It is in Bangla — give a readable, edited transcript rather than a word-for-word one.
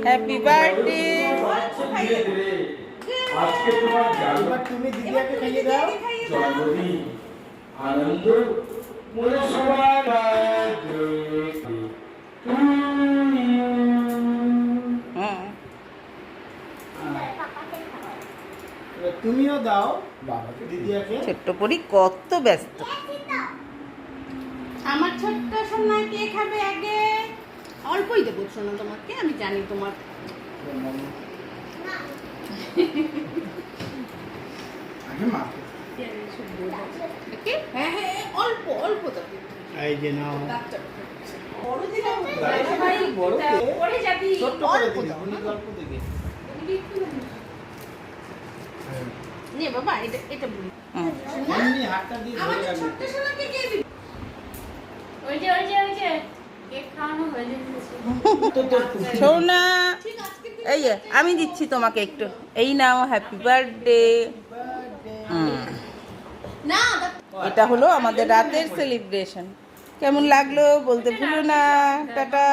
Happy birthday. আজকে তোমার তুমি দিদিয়াকে খাইয়ে দাও। জন্মদিন আনন্দ মনে সবার তুমিও দাও বাবাকে দিদিয়াকে। ছোট্ট পরি কত ব্যস্ত। আমার ছোট্ট সোনা কে খাবে আগে? অল্পই দেবো সোনা তোমাকে, আমি জানি তোমার। আগে মা হ্যাঁ হ্যাঁ অল্প অল্প দেবো। এই যে নাও। বড় দিলে বড় পড়ে যাবি। ছোট্ট করে দিবি, অনেক অল্প দিবি। নে বাবা, এটা এটা বলি। এমনি হাতটা দিয়ে আমার ধরে রাখবি। ছোট্ট সোনাকে কে দিবি? ওই যে কেক খাওয়ানো হয়ে যাচ্ছে। সোনা, এই যে আমি দিচ্ছি তোমাকে একটু, এই নাও হ্যাপি বার্থডে। না এটা হলো আমাদের রাতের সেলিব্রেশন। কেমন লাগলো বলতে ভুলো না। টাটা।